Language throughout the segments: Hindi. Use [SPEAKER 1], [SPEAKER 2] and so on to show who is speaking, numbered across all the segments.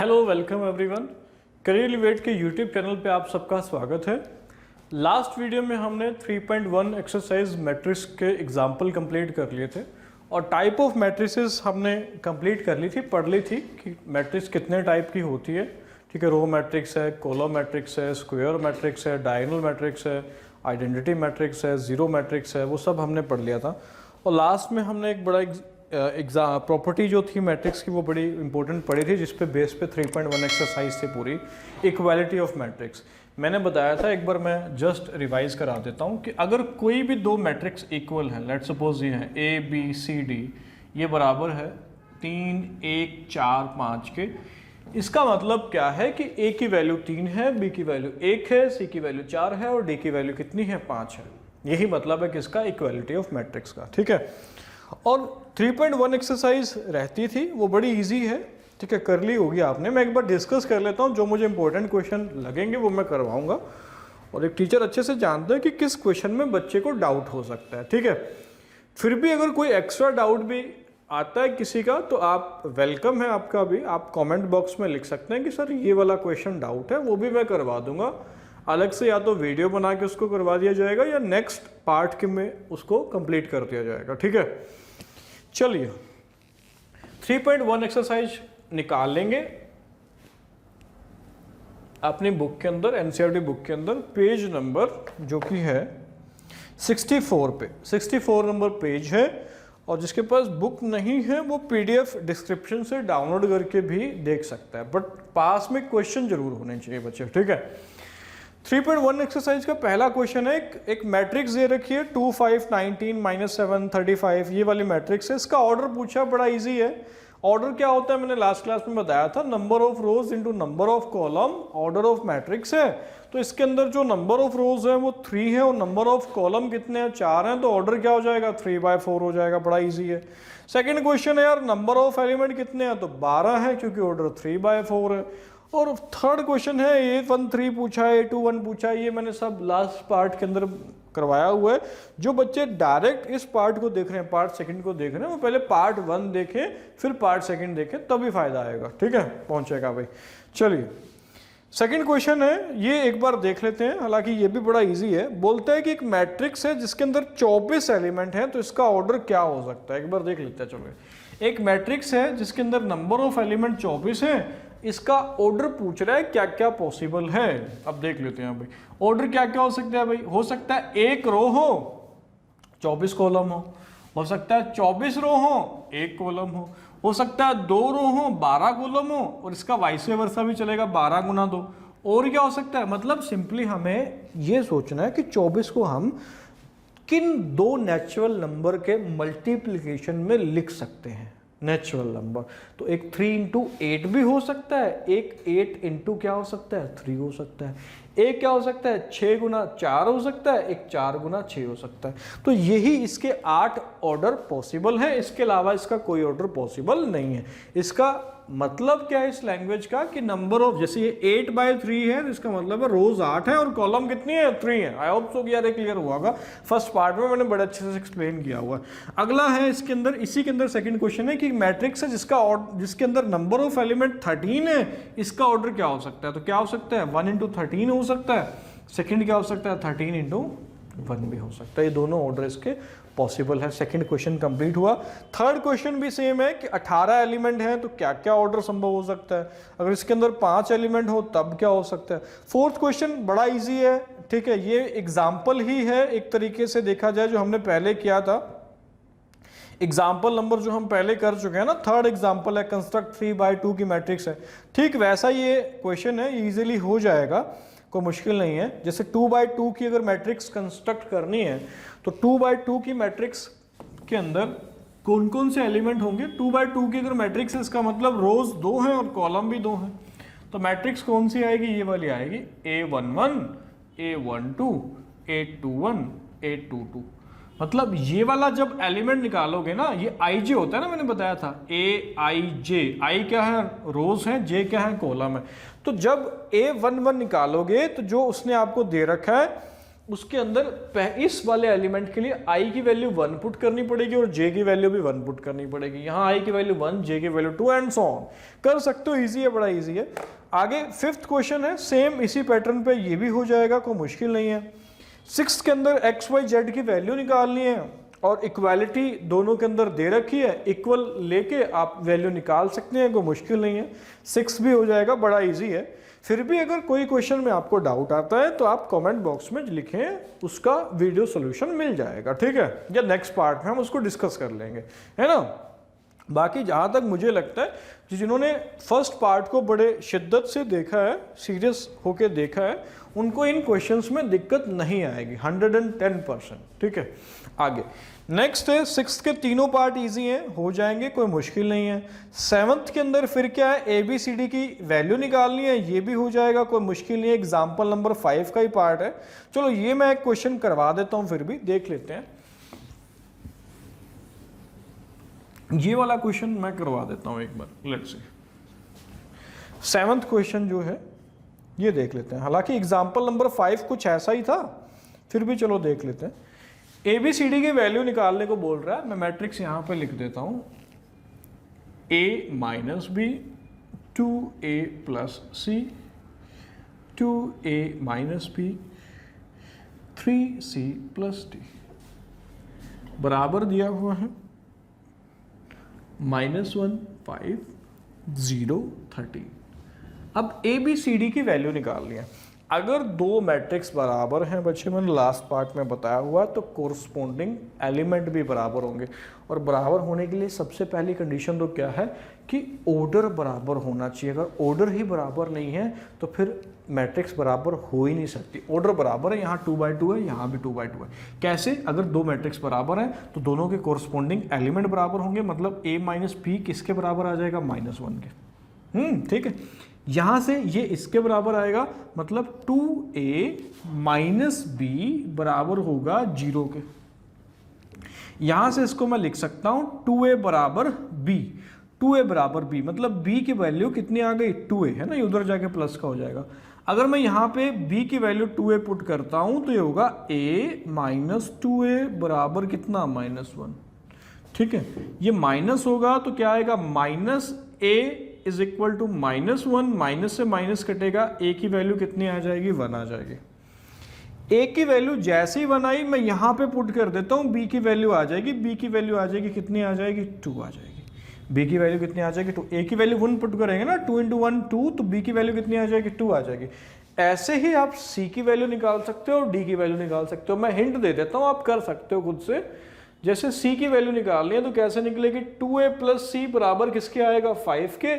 [SPEAKER 1] Hello welcome everyone. Career elevate के यूट्यूब चैनल पे आप सबका स्वागत है। लास्ट वीडियो में हमने 3.1 एक्सरसाइज मैट्रिक्स के एग्जाम्पल कंप्लीट कर लिए थे और टाइप ऑफ मैट्रिसेस हमने कंप्लीट कर ली थी, पढ़ ली थी कि मैट्रिक्स कितने टाइप की होती है। ठीक है, रो मैट्रिक्स है, कॉलम मैट्रिक्स है, स्क्वायर मैट्रिक्स है, डायगोनल मैट्रिक्स है, आइडेंटिटी मैट्रिक्स है, जीरो मैट्रिक्स है, वो सब हमने पढ़ लिया था। और लास्ट में हमने एक बड़ा प्रॉपर्टी जो थी मैट्रिक्स की वो बड़ी इंपॉर्टेंट पड़ी थी, जिस पे बेस पे 3.1 एक्सरसाइज थी पूरी, इक्वालिटी ऑफ मैट्रिक्स। मैंने बताया था, एक बार मैं जस्ट रिवाइज करा देता हूँ कि अगर कोई भी दो मैट्रिक्स इक्वल हैं, लेट सपोज ये हैं ए बी सी डी, ये बराबर है 3 1 4 5 के। इसका मतलब क्या है कि ए की वैल्यू 3 है, बी की वैल्यू 1 है, सी की वैल्यू 4 है और डी की वैल्यू कितनी है, 5 है। यही मतलब है किसका, इक्वालिटी ऑफ मैट्रिक्स का। ठीक है, और 3.1 एक्सरसाइज रहती थी, वो बड़ी इजी है। ठीक है, कर ली होगी आपने। मैं एक बार डिस्कस कर लेता हूँ, जो मुझे इंपॉर्टेंट क्वेश्चन लगेंगे वो मैं करवाऊंगा। और एक टीचर अच्छे से जानते हैं कि किस क्वेश्चन में बच्चे को डाउट हो सकता है। ठीक है, फिर भी अगर कोई एक्स्ट्रा डाउट भी आता है किसी का तो आप वेलकम है आपका भी, आप कमेंट बॉक्स में लिख सकते हैं कि सर ये वाला क्वेश्चन डाउट है, वो भी मैं करवा दूंगा। अलग से या तो वीडियो बना के उसको करवा दिया जाएगा या नेक्स्ट पार्ट के में उसको कंप्लीट कर दिया जाएगा। ठीक है, चलिए 3.1 एक्सरसाइज निकाल लेंगे अपनी बुक के अंदर, एनसीईआरटी बुक के अंदर, पेज नंबर जो कि है 64 पे, 64 नंबर पेज है। और जिसके पास बुक नहीं है वो पीडीएफ डिस्क्रिप्शन से डाउनलोड करके भी देख सकता है, बट पास में क्वेश्चन जरूर होने चाहिए बच्चे। ठीक है, 3.1 एक्सरसाइज का पहला क्वेश्चन है, एक मैट्रिक्स दे रखी है 2 5 19 -7 35, ये वाली मैट्रिक्स है। इसका ऑर्डर पूछा, बड़ा इजी है। ऑर्डर क्या होता है मैंने लास्ट क्लास में बताया था, number of rose into number of column, order of matrix है। तो इसके अंदर जो नंबर ऑफ रोज है वो 3 है और नंबर ऑफ कॉलम कितने हैं, 4 हैं। तो ऑर्डर क्या हो जाएगा, 3/4 हो जाएगा, बड़ा इजी है। सेकेंड क्वेश्चन है यार, नंबर ऑफ एलिमेंट कितने हैं, तो 12 है क्योंकि ऑर्डर 3/4 है। और थर्ड क्वेश्चन है, A13 पूछा है, A21 पूछा है, ये मैंने सब लास्ट पार्ट के अंदर करवाया हुआ है। जो बच्चे डायरेक्ट इस पार्ट को देख रहे हैं, पार्ट सेकंड को देख रहे हैं, वो पहले पार्ट 1 देखें फिर पार्ट सेकंड देखें, तभी फायदा आएगा। ठीक है, पहुंचेगा भाई। चलिए सेकंड क्वेश्चन है, ये एक बार देख लेते हैं, हालांकि ये भी बड़ा इजी है। बोलता है कि एक मैट्रिक्स है जिसके अंदर 24 एलिमेंट हैं, तो इसका ऑर्डर क्या हो सकता है, एक बार देख लेते हैं। चलो, एक मैट्रिक्स है जिसके अंदर नंबर ऑफ एलिमेंट 24 है, इसका ऑर्डर पूछ रहा है क्या क्या पॉसिबल है। अब देख लेते हैं भाई, ऑर्डर क्या क्या हो सकता है भाई। हो सकता है एक रो हो 24 कॉलम हो सकता है 24 रो हो 1 कॉलम हो सकता है 2 रो हो 12 कॉलम हो, और इसका वाइस वर्सा भी चलेगा, 12 गुना 2। और क्या हो सकता है, मतलब सिंपली हमें ये सोचना है कि 24 को हम किन दो नेचुरल नंबर के मल्टीप्लिकेशन में लिख सकते हैं। नेचुरल नंबर तो एक 3 × 8 भी हो सकता है, एक 8 × क्या हो सकता है, 3 हो सकता है। एक क्या हो सकता है, 6 × 4 हो सकता है, एक 4 × 6 हो सकता है। तो यही इसके 8 ऑर्डर पॉसिबल है, इसके अलावा इसका कोई ऑर्डर पॉसिबल नहीं है। इसका मतलब क्या है इस लैंग्वेज का कि नंबर ऑफ, जैसे ये 8/3 है, इसका मतलब है रोज 8 है और कॉलम कितनी है, 3 है। आई होप सो कि यार क्लियर हुआ होगा, फर्स्ट पार्ट में मैंने बड़े अच्छे से एक्सप्लेन किया हुआ है। अगला है इसके अंदर, इसी के अंदर सेकंड क्वेश्चन है कि मैट्रिक्स है जिसके अंदर नंबर ऑफ एलिमेंट 13 है, इसका ऑर्डर क्या हो सकता है। तो क्या हो सकता है, 1 × 13 हो सकता है। सेकंड क्या हो सकता है, 13 × 1 भी हो सकता है। ये दोनों ऑर्डर इसके पॉसिबल है। सेकंड क्वेश्चन कंप्लीट हुआ। थर्ड क्वेश्चन भी सेम है कि 18 एलिमेंट हैं तो क्या क्या ऑर्डर संभव हो सकता है। अगर इसके अंदर 5 एलिमेंट हो तब क्या हो सकता है। फोर्थ क्वेश्चन बड़ा इजी है। ठीक है, ये एग्जाम्पल ही है एक तरीके से देखा जाए, जो हमने पहले किया था। एग्जाम्पल नंबर जो हम पहले कर चुके हैं ना, थर्ड एग्जाम्पल है, कंस्ट्रक्ट 3/2 की मैट्रिक्स है। ठीक वैसा ये क्वेश्चन है, इजीली हो जाएगा, कोई मुश्किल नहीं है। जैसे 2/2 की अगर मैट्रिक्स कंस्ट्रक्ट करनी है तो 2/2 की मैट्रिक्स के अंदर कौन कौन से एलिमेंट होंगे। 2/2 की अगर मैट्रिक्स है, इसका मतलब रोज 2 हैं और कॉलम भी 2 हैं। तो मैट्रिक्स कौन सी आएगी, ये वाली आएगी, A11 A12 A21 A22। मतलब ये वाला जब एलिमेंट निकालोगे ना, ये IJ होता है ना, मैंने बताया था AIJ। I क्या है, रोज है, J क्या है, कॉलम है। तो जब A11 निकालोगे तो जो उसने आपको दे रखा है उसके अंदर इस वाले एलिमेंट के लिए i की वैल्यू 1 पुट करनी पड़ेगी और j की वैल्यू भी 1 पुट करनी पड़ेगी। यहाँ i की वैल्यू 1, j की वैल्यू 2 एंड सो ऑन। कर सकते हो, इजी है, बड़ा इजी है। आगे 5th क्वेश्चन है, सेम इसी पैटर्न पे ये भी हो जाएगा, कोई मुश्किल नहीं है। 6th के अंदर x y z की वैल्यू निकालनी है और इक्वालिटी दोनों के अंदर दे रखी है, इक्वल लेके आप वैल्यू निकाल सकते हैं, कोई मुश्किल नहीं है। 6 भी हो जाएगा, बड़ा इजी है। फिर भी अगर कोई क्वेश्चन में आपको डाउट आता है तो आप कमेंट बॉक्स में लिखें, उसका वीडियो सॉल्यूशन मिल जाएगा, ठीक है, या नेक्स्ट पार्ट में हम उसको डिस्कस कर लेंगे, है ना। बाकी जहाँ तक मुझे लगता है कि जिन्होंने फर्स्ट पार्ट को बड़े शिद्दत से देखा है, सीरियस होके देखा है, उनको इन क्वेश्चंस में दिक्कत नहीं आएगी 110%, ठीक है। आगे नेक्स्ट है 6th के तीनों पार्ट इजी हैं, हो जाएंगे, कोई मुश्किल नहीं है। 7th के अंदर फिर क्या है, ABCD की वैल्यू निकालनी है, ये भी हो जाएगा, कोई मुश्किल नहीं है। एग्जाम्पल नंबर 5 का ही पार्ट है। चलो ये मैं एक क्वेश्चन करवा देता हूं, फिर भी देख लेते हैं। ये वाला क्वेश्चन मैं करवा देता हूं एक बार, लेट्स सी। 7th क्वेश्चन जो है ये देख लेते हैं। हालांकि एग्जाम्पल नंबर 5 कुछ ऐसा ही था, फिर भी चलो देख लेते हैं। ABCD की वैल्यू निकालने को बोल रहा है, मैं मैट्रिक्स यहां पे लिख देता हूं, A minus B, 2A plus C, 2A minus B, 3C plus D, बराबर दिया हुआ है -1 5 0 13। अब ABCD की वैल्यू निकालनी है। अगर दो मैट्रिक्स बराबर हैं बच्चे, मैंने लास्ट पार्ट में बताया हुआ, तो कोरस्पोंडिंग एलिमेंट भी बराबर होंगे। और बराबर होने के लिए सबसे पहली कंडीशन तो क्या है कि ऑर्डर बराबर होना चाहिए। अगर ऑर्डर ही बराबर नहीं है तो फिर मैट्रिक्स बराबर हो ही नहीं सकती। ऑर्डर बराबर है, यहाँ 2/2 है, यहाँ भी 2/2 है। कैसे? अगर दो मैट्रिक्स बराबर हैं तो दोनों के कोरस्पोंडिंग एलिमेंट बराबर होंगे, मतलब A माइनस B किसके बराबर आ जाएगा? -1 के। ठीक है, यहां से ये इसके बराबर आएगा, मतलब 2A माइनस B बराबर होगा 0 के। यहां से इसको मैं लिख सकता हूं 2A बराबर B, 2A बराबर B, मतलब B की वैल्यू कितनी आ गई? 2A है ना, ये उधर जाके प्लस का हो जाएगा। अगर मैं यहां पे B की वैल्यू 2A पुट करता हूं तो ये होगा A माइनस 2A बराबर कितना? -1। ठीक है, ये माइनस होगा तो क्या आएगा? -A is equal to -1, minus से माइनस कटेगा, A की वैल्यू कितनी आ जाएगी? 1 आ जाएगी। A की वैल्यू जैसे ही 1 आई, मैं यहां पे पुट कर देता हूं, B की वैल्यू आ जाएगी, B की वैल्यू आ जाएगी, कितनी आ जाएगी? 2 आ जाएगी। B की वैल्यू कितनी आ जाएगी? 2। A की वैल्यू 1 पुट करेंगे ना, 2 × 1 2, तो B की वैल्यू कितनी आ जाएगी? 2 आ जाएगी। ऐसे ही आप C की वैल्यू निकाल सकते हो और D की वैल्यू निकाल सकते हो। मैं हिंट दे देता हूं, आप कर सकते हो खुद से। जैसे C की वैल्यू निकालनी है तो कैसे निकलेगी? 2A प्लस C बराबर किसके आएगा? 5 के।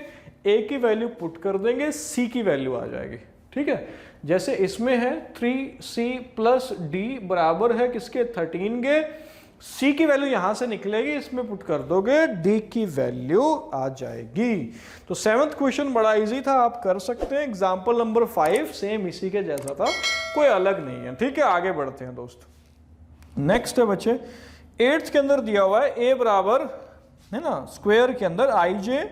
[SPEAKER 1] A की वैल्यू पुट कर देंगे, C की वैल्यू आ जाएगी। ठीक है, जैसे इसमें है 3C प्लस D बराबर है किसके? 13 के। C की वैल्यू यहां से निकलेगी, इसमें पुट कर दोगे, D की वैल्यू आ जाएगी। तो 7th क्वेश्चन बड़ा इजी था, आप कर सकते हैं। एग्जाम्पल नंबर 5 सेम इसी के जैसा था, कोई अलग नहीं है। ठीक है, आगे बढ़ते हैं दोस्त। नेक्स्ट है बच्चे 8th के अंदर दिया हुआ है A बराबर है ना, स्क्वायर के अंदर IJ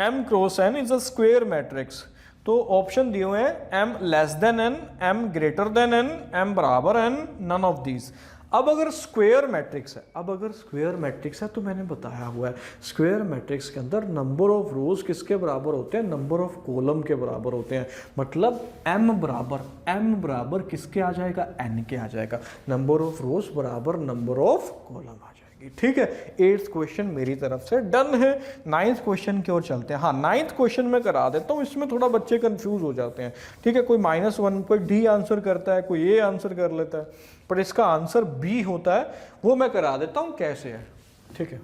[SPEAKER 1] M cross N is a square matrix. तो ऑप्शन दिए हुए हैं M less than N, M greater than N, M बराबर N, नन ऑफ दीज। अब अगर स्क्वायर मैट्रिक्स है तो मैंने बताया हुआ है, स्क्वायर मैट्रिक्स के अंदर नंबर ऑफ रोज किसके बराबर होते हैं? नंबर ऑफ कॉलम के बराबर होते हैं। मतलब M बराबर किसके आ जाएगा? N के आ जाएगा। नंबर ऑफ रोज बराबर नंबर ऑफ कॉलम आ जाएगी। ठीक है, 8th क्वेश्चन मेरी तरफ से डन है। 9th क्वेश्चन की ओर चलते हैं। हाँ, 9th क्वेश्चन में करा देता हूँ, इसमें थोड़ा बच्चे कंफ्यूज हो जाते हैं। ठीक है, कोई -1, कोई D आंसर करता है, कोई A आंसर कर लेता है, पर इसका आंसर B होता है। वो मैं करा देता हूँ कैसे है। ठीक है,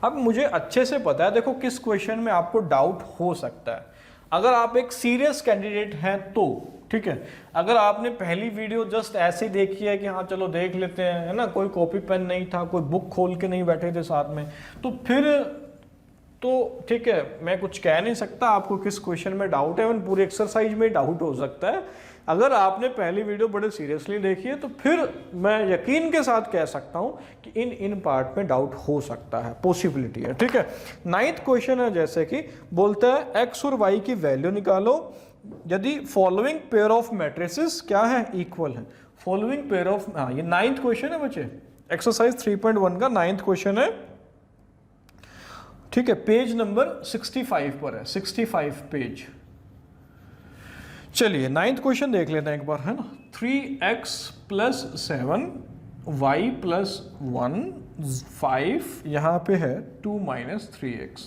[SPEAKER 1] अब मुझे अच्छे से पता है, देखो किस क्वेश्चन में आपको डाउट हो सकता है। अगर आप एक सीरियस कैंडिडेट हैं तो ठीक है, अगर आपने पहली वीडियो जस्ट ऐसे ही देखी है कि हाँ चलो देख लेते हैं, है ना, कोई कॉपी पेन नहीं था, कोई बुक खोल के नहीं बैठे थे साथ में, तो फिर तो ठीक है, मैं कुछ कह नहीं सकता आपको किस क्वेश्चन में डाउट है। पूरी एक्सरसाइज में डाउट हो सकता है। अगर आपने पहली वीडियो बड़े सीरियसली देखी है तो फिर मैं यकीन के साथ कह सकता हूं कि इन पार्ट में डाउट हो सकता है, पॉसिबिलिटी है। ठीक है, 9th क्वेश्चन है, जैसे कि बोलता है x और y की वैल्यू निकालो, यदि फॉलोइंग पेयर ऑफ मैट्रिसेस क्या है, इक्वल है, फॉलोइंग पेयर ऑफ, हाँ ये 9th क्वेश्चन है बच्चे, एक्सरसाइज 3.1 का 9th क्वेश्चन है, ठीक है, पेज नंबर 65 पर है, 65 पेज। चलिए 9th क्वेश्चन देख लेते हैं एक बार, है ना। 3x प्लस 7 y प्लस 1 5 यहां पे है 2 माइनस 3x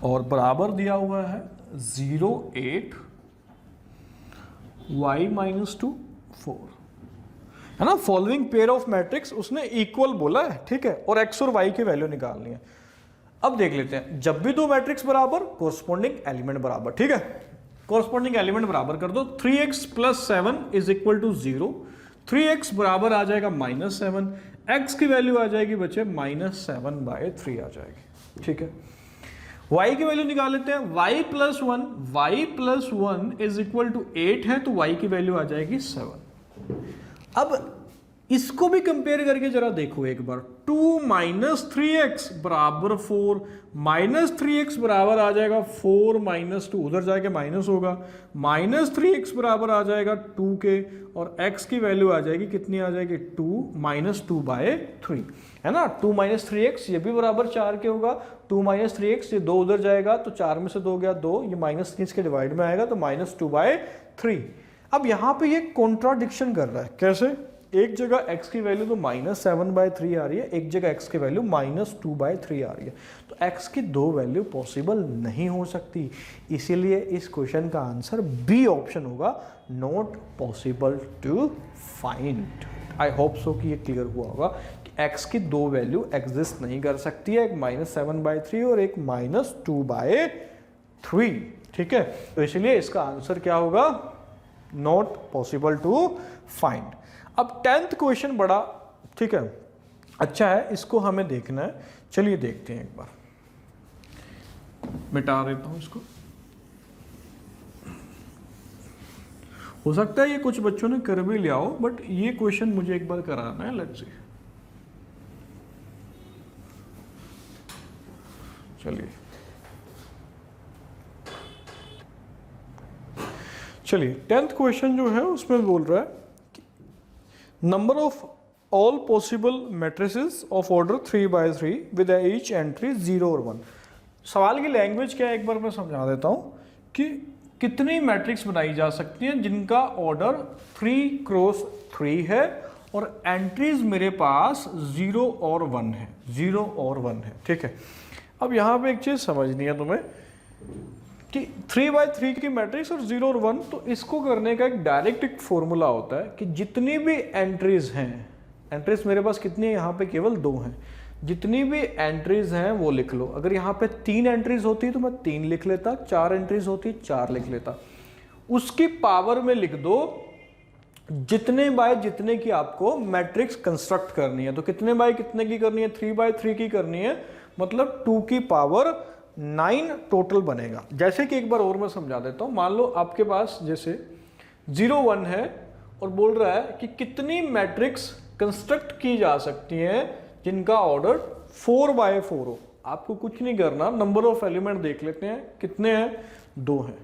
[SPEAKER 1] और बराबर दिया हुआ है 0 8 y माइनस 2 4, है ना। फॉलोइंग पेयर ऑफ मैट्रिक्स उसने इक्वल बोला है, ठीक है, और x और y की वैल्यू निकालनी है। अब देख लेते हैं, जब भी दो मैट्रिक्स बराबर कोरस्पॉन्डिंग एलिमेंट बराबर, ठीक है, कोरस्पॉन्डिंग एलिमेंट बराबर कर दो। 3x plus 7 is equal to 0, 3x बराबर आ जाएगा माइनस 7, x की वैल्यू आ जाएगी बच्चे माइनस 7/3 आ जाएगी, ठीक है। y की वैल्यू निकाल लेते हैं, y plus 1 is equal to 8 है, तो y की वैल्यू आ जाएगी 7। अब इसको भी कंपेयर करके जरा देखो एक बार, 2 माइनस 3x बराबर 4, माइनस 3x बराबर आ जाएगा 4 माइनस 2, उधर जाके माइनस होगा, माइनस 3x बराबर आ जाएगा 2 के, और x की वैल्यू आ जाएगी कितनी आ जाएगी 2 माइनस 2/3, है ना। 2 माइनस 3x ये भी बराबर 4 के होगा, 2 माइनस 3x ये 2 उधर जाएगा तो 4 में से 2 गया 2, ये माइनस 3 के डिवाइड में आएगा तो माइनस 2/3। अब यहाँ पे ये कॉन्ट्राडिक्शन कर रहा है, कैसे, एक जगह x की वैल्यू तो माइनस 7/3 आ रही है, एक जगह x की वैल्यू माइनस 2/3 आ रही है, तो x की दो वैल्यू पॉसिबल नहीं हो सकती, इसीलिए इस क्वेश्चन का आंसर बी ऑप्शन होगा, not possible to find. I hope so कि ये क्लियर हुआ होगा कि x की दो वैल्यू एग्जिस्ट नहीं कर सकती है, एक माइनस 7/3 और एक माइनस 2/3, ठीक है, तो इसलिए इसका आंसर क्या होगा, नॉट पॉसिबल टू फाइंड। अब 10th क्वेश्चन बड़ा, ठीक है, अच्छा है, इसको हमें देखना है, चलिए देखते हैं एक बार, मिटा देता हूं इसको। हो सकता है ये कुछ बच्चों ने कर भी लिया हो, बट ये क्वेश्चन मुझे एक बार कराना है, लेट्स सी। चलिए 10th क्वेश्चन जो है उसमें बोल रहा है number of all possible matrices of order 3/3 with each entry 0 और 1। सवाल की लैंग्वेज क्या है एक बार मैं समझा देता हूं कि कितनी मैट्रिक्स बनाई जा सकती हैं जिनका ऑर्डर 3x3 है और एंट्रीज मेरे पास 0 और 1 है, 0 और 1 है, ठीक है। अब यहां पे एक चीज समझनी है तुम्हें कि 3/3 की मैट्रिक्स और 0 और 1, तो इसको करने का एक डायरेक्ट एक फॉर्मूला होता है कि जितनी भी एंट्रीज हैं, एंट्रीज मेरे पास कितनी है, यहाँ पे केवल 2 हैं, जितनी भी एंट्रीज हैं वो लिख लो। अगर यहाँ पे 3 एंट्रीज होती तो मैं 3 लिख लेता, 4 एंट्रीज होती 4 लिख लेता, उसकी पावर में लिख दो जितने बाय जितने की आपको मैट्रिक्स कंस्ट्रक्ट करनी है। तो कितने बाय कितने की करनी है, 3/3 की करनी है, मतलब 2 की पावर 9 टोटल बनेगा। जैसे कि एक बार और मैं समझा देता हूं, मान लो आपके पास जैसे 0 1 है और बोल रहा है कि कितनी मैट्रिक्स कंस्ट्रक्ट की जा सकती हैं जिनका ऑर्डर 4/4 हो। आपको कुछ नहीं करना, नंबर ऑफ एलिमेंट देख लेते हैं, कितने हैं, 2 हैं,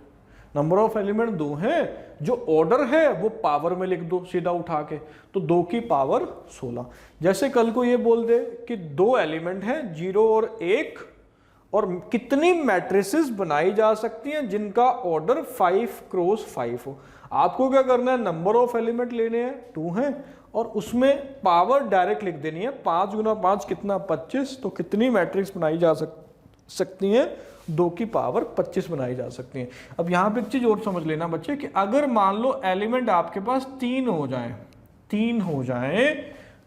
[SPEAKER 1] नंबर ऑफ एलिमेंट 2 हैं, जो ऑर्डर है वो पावर में लिख दो सीधा उठा के, तो 2 की पावर 16। जैसे कल को ये बोल दे कि 2 एलिमेंट हैं 0 और 1 और कितनी मैट्रिसेस बनाई जा सकती हैं जिनका ऑर्डर 5x5 हो। आपको क्या करना है, नंबर ऑफ एलिमेंट लेने हैं, 2 हैं, और उसमें पावर डायरेक्ट लिख देनी है, 5 गुना 5 कितना, 25, तो कितनी मैट्रिक्स बनाई जा सकती हैं, 2 की पावर 25 बनाई जा सकती हैं। अब यहाँ पे एक चीज और समझ लेना बच्चे कि अगर मान लो एलिमेंट आपके पास 3 हो जाए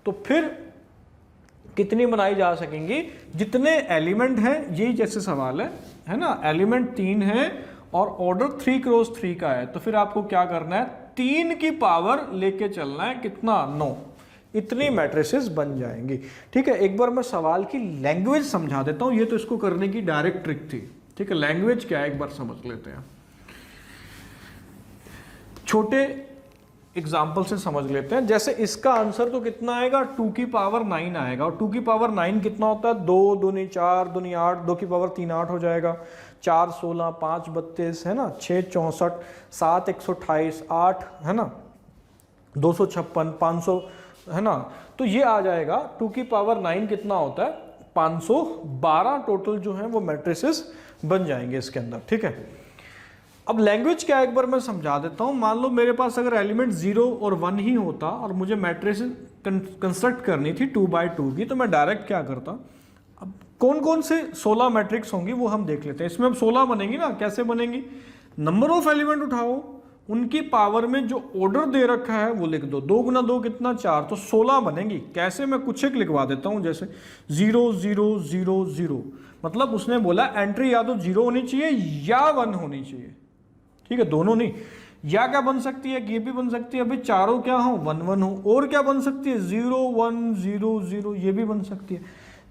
[SPEAKER 1] तो फिर कितनी बनाई जा सकेंगी, जितने एलिमेंट हैं, यही जैसे सवाल है ना, एलिमेंट 3 है और ऑर्डर 3x3 का है, तो फिर आपको क्या करना है, 3 की पावर लेके चलना है, कितना, 9, इतनी मैट्रिसेस बन जाएंगी, ठीक है। एक बार मैं सवाल की लैंग्वेज समझा देता हूं, ये तो इसको करने की डायरेक्ट ट्रिक थी, ठीक है। लैंग्वेज क्या है एक बार समझ लेते हैं। छोटे एग्जाम्पल से समझ लेते हैं। जैसे इसका आंसर तो कितना आएगा, 2 की पावर 9 आएगा, और 2 की पावर 9 कितना होता है, 2 दूनी 4 दूनी 8, 2 की पावर 3 8 हो जाएगा, 4 16, 5 32 है ना, 6 64, 7 128, 8 है ना, 256, 500 है ना, तो ये आ जाएगा 2 की पावर 9 कितना होता है, 512 टोटल जो है वो मैट्रिसेस बन जाएंगे इसके अंदर। ठीक है, अब लैंग्वेज क्या है एक बार मैं समझा देता हूँ। मान लो मेरे पास अगर एलिमेंट 0 और 1 ही होता और मुझे मैट्रिक्स कंस्ट्रक्ट करनी थी 2 by 2 की, तो मैं डायरेक्ट क्या करता, अब कौन कौन से 16 मैट्रिक्स होंगी वो हम देख लेते हैं। इसमें अब 16 बनेंगी ना, कैसे बनेंगी, नंबर ऑफ एलिमेंट उठाओ, उनकी पावर में जो ऑर्डर दे रखा है वो लिख दो, 2 गुना 2 कितना 4, तो 16 बनेंगी। कैसे, मैं कुछ एक लिखवा देता हूँ, जैसे 0 0 0 0, मतलब उसने बोला एंट्री या तो 0 होनी चाहिए या 1 होनी चाहिए। ठीक है, दोनों नहीं, या क्या बन सकती है, ये भी बन सकती है, अभी चारों क्या हो, 1 1 हो, और क्या बन सकती है, 0 1 0 0, ये भी बन सकती है।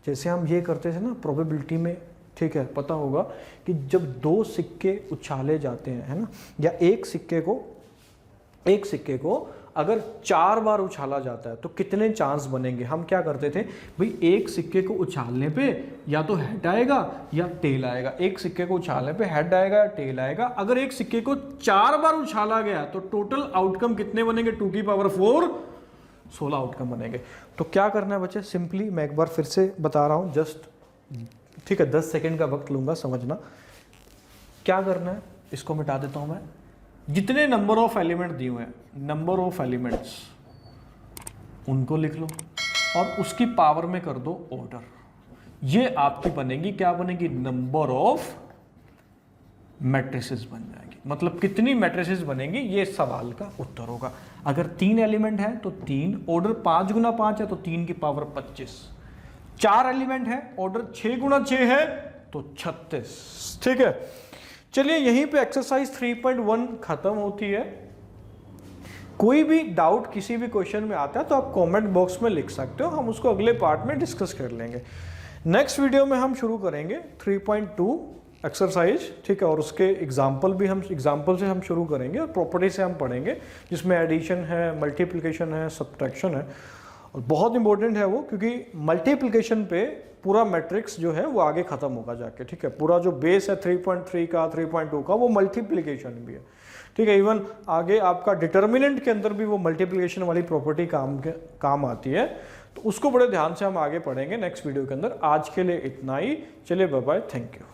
[SPEAKER 1] जैसे हम ये करते थे ना प्रोबेबिलिटी में, ठीक है, पता होगा कि जब 2 सिक्के उछाले जाते हैं, है ना, या एक सिक्के को अगर 4 बार उछाला जाता है तो कितने चांस बनेंगे। हम क्या करते थे भाई, एक सिक्के को उछालने पे या तो हेड आएगा या टेल आएगा, एक सिक्के को उछालने पे हेड आएगा या टेल आएगा। अगर एक सिक्के को 4 बार उछाला गया तो टोटल आउटकम कितने बनेंगे, 2 की पावर 4 16 आउटकम बनेंगे। तो क्या करना है बच्चे, सिंपली मैं एक बार फिर से बता रहा हूं, जस्ट ठीक है 10 सेकेंड का वक्त लूंगा, समझना क्या करना है। इसको मिटा देता हूं मैं, जितने नंबर ऑफ एलिमेंट दिए हुए हैं, नंबर ऑफ एलिमेंट्स उनको लिख लो और उसकी पावर में कर दो ऑर्डर। ये आपकी बनेगी, क्या बनेगी, नंबर ऑफ मैट्रिसेस बन जाएगी। मतलब कितनी मैट्रिसेस बनेंगी, ये सवाल का उत्तर होगा। अगर 3 एलिमेंट है तो 3, ऑर्डर 5 गुना 5 है तो 3 की पावर 25, 4 एलिमेंट है, ऑर्डर 6 गुना 6 है तो 36। ठीक है, चलिए यहीं पे एक्सरसाइज 3.1 खत्म होती है। कोई भी डाउट किसी भी क्वेश्चन में आता है तो आप कमेंट बॉक्स में लिख सकते हो, हम उसको अगले पार्ट में डिस्कस कर लेंगे। नेक्स्ट वीडियो में हम शुरू करेंगे 3.2 एक्सरसाइज, ठीक है, और उसके एग्जाम्पल से हम शुरू करेंगे और प्रॉपर्टी से हम पढ़ेंगे, जिसमें एडिशन है, मल्टीप्लिकेशन है, सब्ट्रैक्शन है, और बहुत इंपॉर्टेंट है वो, क्योंकि मल्टीप्लिकेशन पे पूरा मैट्रिक्स जो है वो आगे खत्म होगा जाके। ठीक है, पूरा जो बेस है 3.3 का 3.2 का वो मल्टीप्लिकेशन भी है। ठीक है, इवन आगे आपका डिटर्मिनेंट के अंदर भी वो मल्टीप्लिकेशन वाली प्रॉपर्टी काम आती है, तो उसको बड़े ध्यान से हम आगे पढ़ेंगे नेक्स्ट वीडियो के अंदर। आज के लिए इतना ही, चलिए बाय बाय, थैंक यू।